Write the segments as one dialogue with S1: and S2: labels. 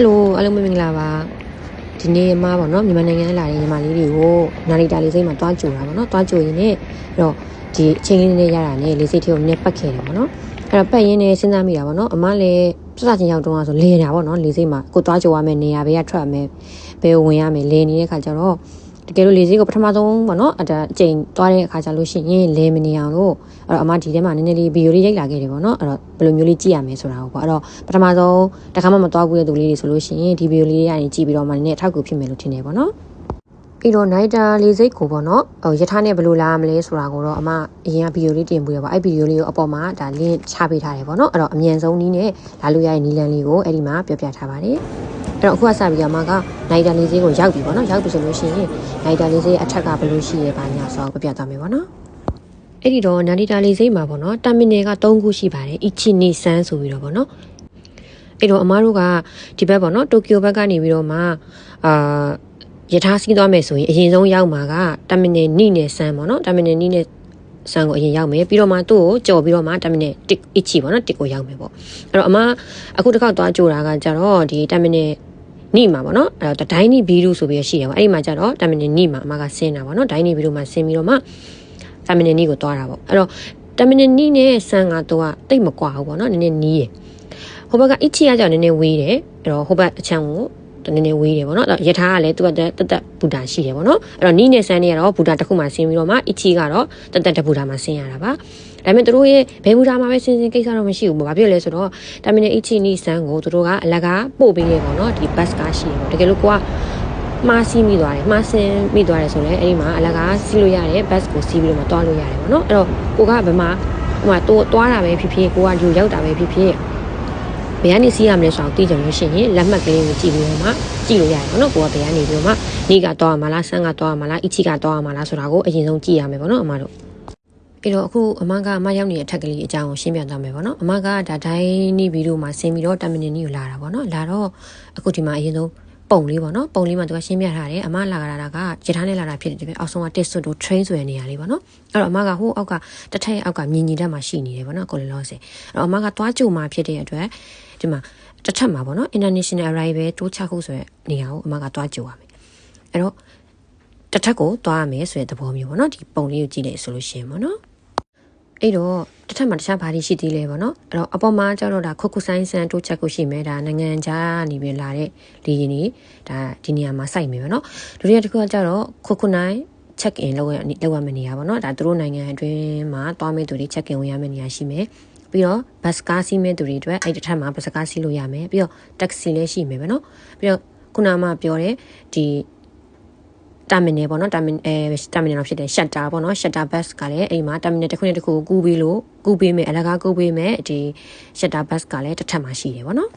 S1: Hello, hello မင်္ဂလာပါဒီနေ့မှာပေါ့နော်မြန်မာနိုင်ငံလာတဲ့ညီမလေးတွေကိုနာရီတာလေးစိတ်မှာတွားကြိုတာပေါ့နော်တွားကြိုရင်းနဲ့အဲ့တော့ဒီအချိန်လေးနဲ့ရတာနဲ့လေးစိတ်ထဲကိုနည်းပတ်ခဲ့တယ်ပေါ့နော်အဲ့တော့ပတ်ရင်းနဲ့စဉ်းစားမိတာပေါ့နော်အမလည်းစစချင်းရောက်တော့ဆိုလဲနေတာပေါ့နော်လေးစိတ်မှာကိုတွားကြိုရမယ်နေရာဘေးကထွက်ရမယ်ဘယ်ဝင်ရမယ်လဲနေတဲ့ခါကျတော့တကယ်လို့လေးစိတ်ကိုပထမဆုံးပေါ့နော်အချိန်တွားတဲ့အခါကျလို့ရှိရင်လဲမနေအောင်လို့အဲ့တော့အမဒီထဲမှာနည်းနည်းလေးဗီဒီယိုလေးရိုက်လာခဲ့တယ်ပေါ့နော်အဲ့တော့ဘယ်လိုမျိုးလေးကြည့်ရမယ်ဆိုတာကိုပေါ့အဲ့တော့ပထမဆုံးတခါမှမတွားဘူးတဲ့သူလေးတွေဆိုလို့ရှိရင်ဒီဗီဒီယိုလေးရရင်ကြည့်ပြီးတော့မှနည်းနည်းအထောက်အကူဖြစ်မယ်လို့ထင်တယ်ပေါ့နော်ပြီးတော့နိုင်တာလေးစိတ်ကိုပေါ့နော်ရထားနဲ့ဘယ်လိုလာမလဲဆိုတာကိုတော့အမအရင်ကဗီဒီယိုလေးတင်ပေးရပါအဲ့ဗီဒီယိုလေးကိုအပေါ်မှာဒါ link ချပေးထားတယ်ပေါ့နော်အဲ့တော့အမြန်ဆုံးနည်းနဲ့လာလို့ရတဲ့နည်းလမ်းလေးကိုအဲ့ဒီမှာပြောပြထားပါတယ်အဲ့တော့အခုကစပြီးအမကနိုင်တာလေးစိတ်ကိုရောက်ပြီပေါ့နော်ရောက်ပြီဆိုလို့ရှိရင်နိုင်တာလေးစိတ်အထက်ကဘယ်လိုရှိရဲပါညာဆိုတော့ပြပြသွားမယ်ပေါ့နော်အဲ့ဒီတော့နာရီတာလေးစိတ်မှာပေါ့နော်တာမီနယ်က3ခုရှိပါတယ်အီချီနီဆန်ဆိုပြီးတော့ပေါ့နော်အဲ့တော့အမားတို့ကဒီဘက်ပေါ့နော်တိုကျိုဘက်ကနေပြီးတော့မှရထားစီးသွားမယ်ဆိုရင်အရင်ဆုံးရောက်မှာကတာမီနယ်နီနယ်ဆန်ပေါ့နော်တာမီနယ်နီနယ်ဆန်ကိုအရင်ရောက်မယ်ပြီးတော့မှသူ့ကိုကြော်ပြီးတော့မှတာမီနယ်တစ်အီချီပေါ့နော်တစ်ကိုရောက်မယ်ပေါ့အဲ့တော့အမအခုတစ်ခါသွားကြိုတာကကြတော့ဒီတာမီနယ်နီမှာပေါ့နော်အဲ့တော့ဒိုင်းနီဘီရူဆိုပြီးရှိရပါအဲ့ဒီမှာကြတော့တာမီနယ်နီမှာအမကဆင်းတာပေါ့နော်ဒိုင်းနီဘီရူမှာဆင်းပြီးတော့မှတာမီနယ်နီကိုသွားတာပေါ့အဲ့တော့တာမီနယ်နီနဲ့ဆန်ကတော့တိတ်မကွာဘူးပေါ့နော်နည်းနည်းနီးရယ်ဟိုဘက်ကအီချီကကြောင့်နည်းနည်းဝေးတယ်အဲ့တော့ဟိုဘက်အချမ်းကိုနည်းနည်းဝေးတယ်ပေါ့နော်ရထားကလည်းသူကတက်ဘူတာရှိတယ်ပေါ့နော်အဲ့တော့နီးနဲ့ဆန်နေရတော့ဘူတာတစ်ခုမှဆင်းပြီးတော့မှအီချီကတော့တက်ဘူတာမှဆင်းရတာပါဒါပေမဲ့တို့ရဲ့ဘယ်ဘူတာမှပဲဆင်းကိစ္စတော့မရှိဘူးပေါ့ဘာဖြစ်လဲဆိုတော့တာမီနယ်အီချီနီဆန်ကိုတို့ကအလကားပို့ပေးတယ်ပေါ့နော်ဒီဘတ်ကားရှိတယ်ပေါ့တကယ်လို့ကိုကမှားစီးမိသွားတယ်မှားဆင်းမိသွားတယ်ဆိုလည်းအဲ့ဒီမှာအလကားစီးလို့ရတယ်ဘတ်ကိုစီးပြီးတော့မှတွားလို့ရတယ်ပေါ့နော်အဲ့တော့ကိုကဘယ်မှာဟိုမှာတွားတာပဲဖြစ်ဖြစ်ကိုကလူရောက်တာပဲဖြစ်ဖြစ်ဘယ်ကနေစီးရမလဲဆိုတော့သိကြလို့ရှိရင်လက်မှတ်ကလေးကိုကြည့်ပြီးတော့မှကြည့်လို့ရတယ်ပေါ့နော်ကိုကဘယ်ကနေပြီးတော့မှနေကတော့မလားဆန်းကတော့မလားအီချီကတော့မလားဆိုတာကိုအရင်ဆုံးကြည့်ရမယ်ပေါ့နော်အမတို့အဲ့တော့အခုအမကအမရောက်နေတဲ့အထက်ကလေးအကြောင်းကိုရှင်းပြသွားမယ်ပေါ့နော်အမကဒါဒိုင်းနီဗီဒီယိုမှာဆင်းပြီးတော့တာမီနယ်နီကိုလာတာပေါ့နော်လာတော့အခုဒီမှာအရင်ဆုံးပုံလေးပေါ့နော်ပုံလေးမှာသူကရှင်းပြထားတယ်အမလာတာကရထားနဲ့လာတာဖြစ်တယ်အောက်ဆုံးကတစ်ဆွတ်တို့ train ဆိုတဲ့နေရာလေးပေါ့နော်အဲ့တော့အမကဟိုအောက်ကတစ်ထက်အောက်ကမြင်ညီတက်မှာရှိနေတယ်ပေါ့နော်ကိုလည်းလို့ဆိုအဲ့တော့အမကသွားကြိုမှာဖြစ်တဲ့အတွက်ဒီမှာတစ်ထက်မှာပေါ့နော် international arrival တိုးချခုဆိုတဲ့နေရာကိုအမကသွားကြိုရမယ်အဲ့တော့တစ်ထက်ကိုသွားရမယ်ဆိုတဲ့သဘောမျိုးပေါ့နော်ဒီပုံလေးကိုကြည့်လိုက်ဆိုလို့ရှိရင်ပေါ့နော်အဲ့တော့တစ်ထက်မှာတခြားဘာတွေရှိသေးလဲပေါ့နော်အဲ့တော့အပေါ်မှာကျတော့ဒါခုခုဆိုင်ဆန်တိုးချက်ကိုရှိမယ်ဒါနိုင်ငံခြားနေပြီးလာတဲ့လေယာဉ်တွေဒါဒီနေရာမှာစိုက်မယ်ပေါ့နော်ဒုတိယတစ်ခုကကျတော့ခုခုနိုင် check in လုပ်ရမယ့်နေရာပေါ့နော်ဒါသူတို့နိုင်ငံအတွင်းမှာသွားမယ့်သူတွေ check in ဝင်ရမယ့်နေရာရှိမယ်ပြီးတော့ဘတ်ကားစီးမဲ့သူတွေအတွက်အဲ့တစ်ထက်မှာဘတ်ကားစီးလို့ရမယ်ပြီးတော့တက္ကစီလည်းရှိမယ်ပဲเนาะပြီးတော့ခုနကမှပြောတဲ့ဒီတာမီနယ်ပေါ့เนาะတာမီနယ်တော့ဖြစ်တဲ့ shutter ပေါ့เนาะ shutter bus ကလည်းအဲ့မှာတာမီနယ်တစ်ခုနဲ့တစ်ခုကူးပေးမယ်အလကားကူးပေးမယ်ဒီ shutter bus ကလည်းတစ်ထက်မှာရှိတယ်ပေါ့เนาะ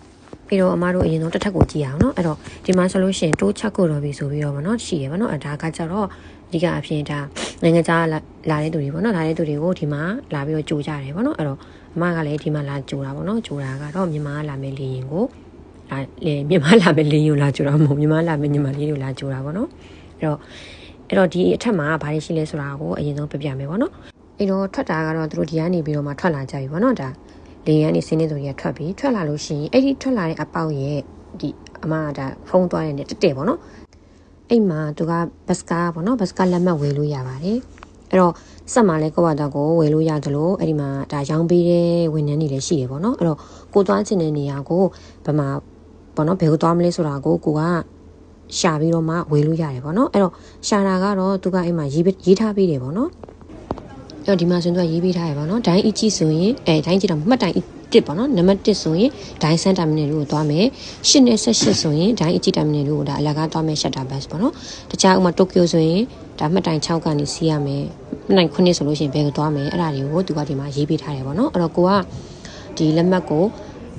S1: ပြီးတော့အမတို့အရင်ဆုံးတစ်ထက်ကိုကြည့်အောင်เนาะအဲ့တော့ဒီမှာဆိုလို့ရှိရင်တိုးချက်ကိုတော့ပြီဆိုပြီးတော့ပေါ့เนาะရှိရပါเนาะဒါကကြတော့အဓိကအဖြစ်ဒါနိုင်ငံခြားလာတဲ့သူတွေပေါ့เนาะလာတဲ့သူတွေကိုဒီမှာလာပြီးတော့ကြိုကြတယ်ပေါ့เนาะအဲ့တော့အမကလည်းဒီမှာလာကြိုတာပေါ့နော်ကြိုတာကတော့မြန်မာလာမယ့်လေရင်ကိုမြန်မာလာမယ့်လေရင်ကိုလာကြိုတာမဟုတ်မြန်မာလာမယ့်ညီမလေးတွေကိုလာကြိုတာပေါ့နော်အဲ့တော့ဒီအထက်မှာဘာတွေရှိလဲဆိုတာကိုအရင်ဆုံးပြပြမယ်ပေါ့နော်အဲ့တော့ထွက်တာကတော့သူတို့ဒီကနေပြီးတော့မှထွက်လာကြပြီပေါ့နော်ဒါလေရင်ကနေဆင်းနေသူတွေကထွက်လာလို့ရှိရင်အဲ့ဒီထွက်လာတဲ့အပေါက်ရဲ့ဒီအမကဒါဖုံးသွားတဲ့တက်ပေါ့နော်အဲ့မှာသူကဘတ်ကားပေါ့နော်ဘတ်ကားလက်မှတ်ဝယ်လို့ရပါတယ်အဲ့တော့စက်မှာလဲကိုယ့်ဘာသာကိုဝယ်လို့ရတယ်လို့အဲ့ဒီမှာဒါရောင်းပေးတဲ့ဝန်ထမ်းတွေလည်းရှိတယ်ပေါ့နော်အဲ့တော့ကိုသွားချင်တဲ့နေရာကိုဘယ်မှာပေါ့နော်ဘယ်ကိုသွားမလဲဆိုတာကိုကရှာပြီးတော့မှဝယ်လို့ရတယ်ပေါ့နော်အဲ့တော့ရှာတာကတော့သူကအဲ့မှာရေးထားပေးတယ်ပေါ့နော်အဲ့တော့ဒီမှာဆိုရင်သူကရေးပေးထားရပါတော့ဒိုင်းအီချီဆိုရင်ဒိုင်းကြည့်တော့မှတ်တိုင်1ပေါ့နော်နံပါတ်1ဆိုရင်ဒိုင်းဆန်တာမီနယ်ကိုသွားမယ်8နဲ့18ဆိုရင်ဒိုင်းအီချီတာမီနယ်ကိုဒါအလကားသွားမယ်ရှက်တာဘတ်ပေါ့နော်တခြားဥမာတိုကျိုဆိုရင်ဒါမှတ်တိုင်6ကနေစီးရမယ်နိုင်9ဆိုလို့ရှိရင်ဘယ်ကိုသွားမယ်အဲ့ဒါတွေကိုသူကဒီမှာရေးပေးထားတယ်ပေါ့နော်အဲ့တော့ကိုကဒီလက်မှတ်ကို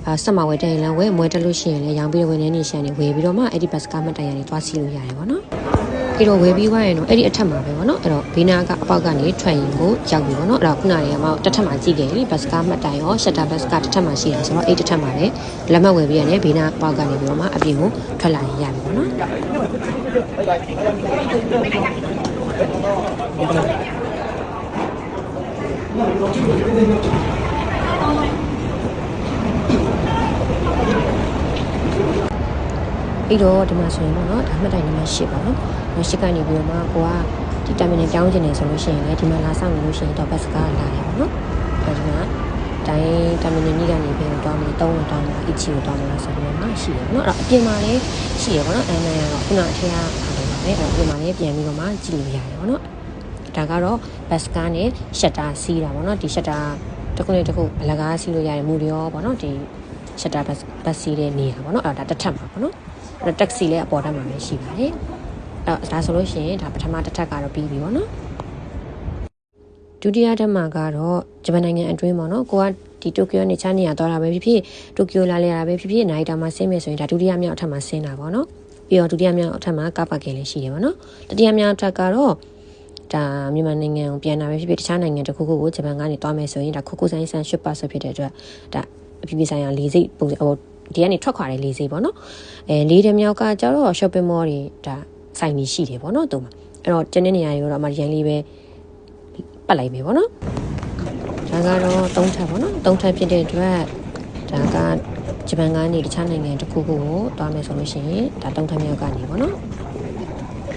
S1: စက်မှာဝယ်တဲ့ရင်လည်းဝယ်မွေးတက်လို့ရှိရင်လည်းရောင်းပြီးတော့ဝင်နေနေရှန်နေဝယ်ပြီးတော့မှအဲ့ဒီဘတ်ကားမှတ်တိုင်ရနေသွားစီးလို့ရတယ်ပေါ့နော်ပြီးတော့ဝယ်ပြီးသွားရင်တော့အဲ့ဒီအထက်မှာပဲပေါ့နော်အဲ့တော့ဘေးနာကအပေါက်ကနေထွက်ရင်ကိုရောက်ပြီပေါ့နော်အဲ့တော့ခုနကမှတစ်ထက်မှာကြည့်ခဲ့လေဘတ်ကားမှတ်တိုင်ရောရှက်တာဘတ်ကားတစ်ထက်မှာရှိတာဆိုတော့အဲ့တစ်ထက်မှာပဲလက်မှတ်ဝယ်ပြီးရတယ်ဘေးနာအပေါက်ကနေပြီးတော့မှအပြင်ကိုထွက်လာရင်ရပြီပေါ့နော် အဲ့တော့ဒီမှာဆိုရင်ပေါ့နော်ဒါမှတ်တိုင်နံပါတ်8ပေါ့နော်8ကနေပြီးတော့မှကိုကဒီ terminal ပြောင်းချင်တယ်ဆိုလို့ရှိရင်လည်းဒီမှာလာဆောင်လို့ရှိရင်တော့ bus ကလာတယ်ပေါ့နော်အဲဒီမှာတိုင်း terminal ကြီးကနေပြီးတော့မယ်3တောင်းမှာ each ကိုတောင်းမှာဆိုပြီးတော့မှရှိတယ်ပေါ့နော်အဲ့တော့အပြင်မှာလည်းရှိရပေါ့နော်အဲ့နိုင်ကတော့ခုနအထက်ကပါတယ်ပါပဲအဲ့တော့အပြင်မှာလည်းပြန်ပြီးတော့မှကြည့်လို့ရတယ်ပေါ့နော်ဒါကတော့ bus ကနဲ့ shutter စီးတာပေါ့နော်ဒီ shutter တစ်ခုနဲ့တစ်ခုအလကားစီးလို့ရတယ်မူလျောပေါ့နော်ဒီ shutter bus စီးတဲ့နေရာပေါ့နော်အဲ့ဒါတစ်ထပ်မှာပေါ့နော်အဲ့တော့ taxi လည်းအပေါ်ထပ်မှာပဲရှိပါတယ်အဲ့ဒါဆိုလို့ရှိရင်ဒါပထမတစ်ထပ်ကတော့ပြီးပြီပေါ့နော်ဒုတိယထပ်မှာကတော့ဂျပန်နိုင်ငံအတွင်းပေါ့နော်ကိုကဒီတိုကျိုနေချာနေရသွားတာပဲဖြစ်ဖြစ်တိုကျိုလာလေရတာပဲဖြစ်ဖြစ်နိုင်တာမှာဆင်းမယ်ဆိုရင်ဒါဒုတိယမြောက်အထက်မှာဆင်းတာပေါ့နော်ပြီးတော့ဒုတိယမြောက်အထက်မှာကားပါကင်လည်းရှိတယ်ပေါ့နော်တတိယမြောက်အထက်ကတော့ဒါမြန်မာနိုင်ငံကိုပြန်လာပဲဖြစ်ဖြစ်တခြားနိုင်ငံတစ်ခုခုကိုဂျပန်ကနေသွားမယ်ဆိုရင်ဒါခိုကိုဆိုင်ဆန်ရှစ်ပတ်ဆိုဖြစ်တဲ့အတွက်ဒါအပြည်ပြည်ဆိုင်ရာလေဆိပ်ပုံစံဟိုဒီကနေထွက်ခွာတဲ့လေဆိပ်ပေါ့နော်လေးတဲ့မြောက်ကကျတော့ shopping mall တွေဒါဆိုင်ကြီးရှိတယ်ပေါ့နော်သူမှာအဲ့တော့ကျန်တဲ့နေရာတွေတော့အမှရန်လေးပဲပတ်လိုက်မယ်ပေါ့နော်ဒါကတော့3ထပ်ပေါ့နော်3ထပ်ဖြစ်တဲ့အတွက်ဒါကဂျပန်ကနေတခြားနိုင်ငံတစ်ခုခုကိုသွားမယ်ဆိုလို့ရှိရင်ဒါ3ထပ်မြောက်ကနေပေါ့နော်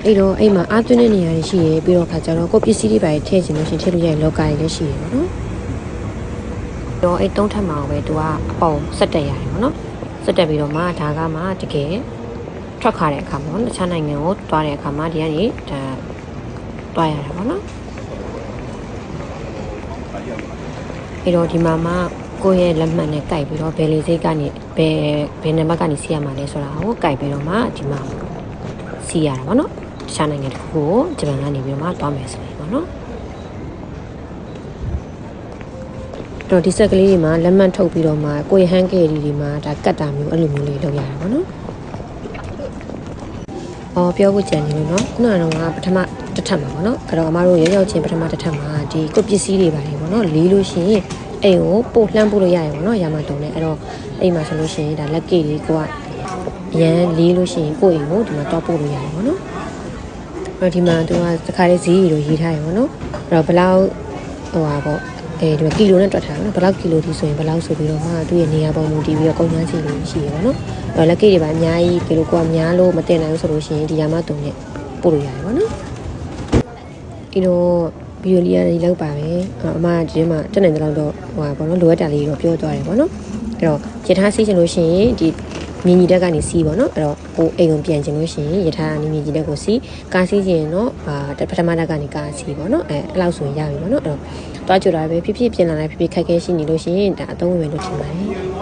S1: အဲ့တော့အဲ့မှာအားသွင်းတဲ့နေရာတွေရှိရပြီးတော့ခါကျတော့ကိုပစ္စည်းတွေပါထည့်ချင်လို့ရှိရင်ထည့်လို့ရရင်လောကတွေလည်းရှိရပေါ့နော်တော့အဲ့3ထပ်မှာပဲသူကအပေါင်ဆက်တက်ရတယ်ပေါ့နော်ဆက်တက်ပြီးတော့မှဒါကမှတကယ်ထွက်ခါတဲ့အခါမှာတခြားနိုင်ငံကိုသွားတဲ့အခါမှာဒီကနေဒါသွားရတာပေါ့နော်အဲ့တော့ဒီမှာမှကိုယ့်ရဲ့လက်မှတ်နဲ့ကိုက်ပြီးတော့ဘယ်လေစိတ်ကနေဘယ်နံပါတ်ကနေစီးရမှာလဲဆိုတာကိုကိုက်ပြီးတော့မှဒီမှာစီးရတာပေါ့နော်တခြားနိုင်ငံတစ်ခုကိုဂျပန်ကနေပြီးတော့မှသွားမယ်ဆိုရင်ပေါ့နော်တော့ဒီဆက်ကလေးတွေမှာလက်မှတ်ထုတ်ပြီးတော့မှကိုယ့်ရဲ့ဟန်ကယ်တွေမှာဒါကတ်တာမျိုးအဲ့လိုမျိုးလေးလုပ်ရတာပေါ့နော်ပြောဖို့ကြံနေလို့နော်ခုနကတော့ပထမတစ်ထပ်မှာပေါ့နော်အဲ့တော့အမတို့ရောက်ချင်းပထမတစ်ထပ်မှာဒီကိုပစ္စည်းတွေပါတယ်ပေါ့နော်လေးလို့ရှိရင်အိမ်ကိုပို့လှမ်းပို့လို့ရတယ်ပေါ့နော်ရမတုံနဲ့အဲ့တော့အိမ်မှာဆိုလို့ရှိရင်ဒါလက်ကေလေးကိုကအရန်လေးလို့ရှိရင်ကိုယ့်အိမ်ကိုဒီမှာတော့ပို့လို့ရတယ်ပေါ့နော်အဲ့ဒီမှာသူကတခါလေးဈေးရီလိုရေးထားရပေါ့နော်အဲ့တော့ဘလောက်ဟိုပါပေါ့ဒီမှာကီလိုနဲ့တွက်ထားတယ်နော်ဘယ်လောက်ကီလိုဒီဆိုရင်ဘယ်လောက်ဆိုပြီးတော့မှသူ့ရဲ့နေရာပေါ်မူတည်ပြီးတော့ကုန်ကျန်းစီလေးရှိရပါတော့။လက်ကိတွေပါအများကြီးကီလိုကွာများလို့မတင်နိုင်ဘူးဆိုလို့ရှိရင်ဒီရမတုံနဲ့ပို့လို့ရတယ်ပေါ့နော်။ဒီတော့ဗီဒီယိုလေးရလောက်ပါပဲ။အမဒီမှာတက်နိုင်တဲ့လောက်တော့ဟိုပါပေါ့နော်လိုအပ်တာလေးတော့ပြောသွားတယ်ပေါ့နော်။အဲ့တော့ရထားစီးချင်လို့ရှိရင်ဒီမြင်းကြီးတက်ကနေစီးပေါ့နော်အဲ့တော့ဟိုအိမ်ကိုပြန်ချင်လို့ရှိရင်ရထားကနေမြင်းကြီးတက်ကိုစီးကားစီးချင်တော့ပထမတက်ကနေကားစီးပေါ့နော်အဲ့လောက်ဆိုရင်ရပြီပေါ့နော်အဲ့တော့တွားကြတာပဲဖြစ်ဖြစ်ပြင်လာလိုက်ဖြစ်ဖြစ်ခက်ခဲရှိနေလို့ရှိရင်ဒါအသုံးဝင်လို့ထင်ပါတယ်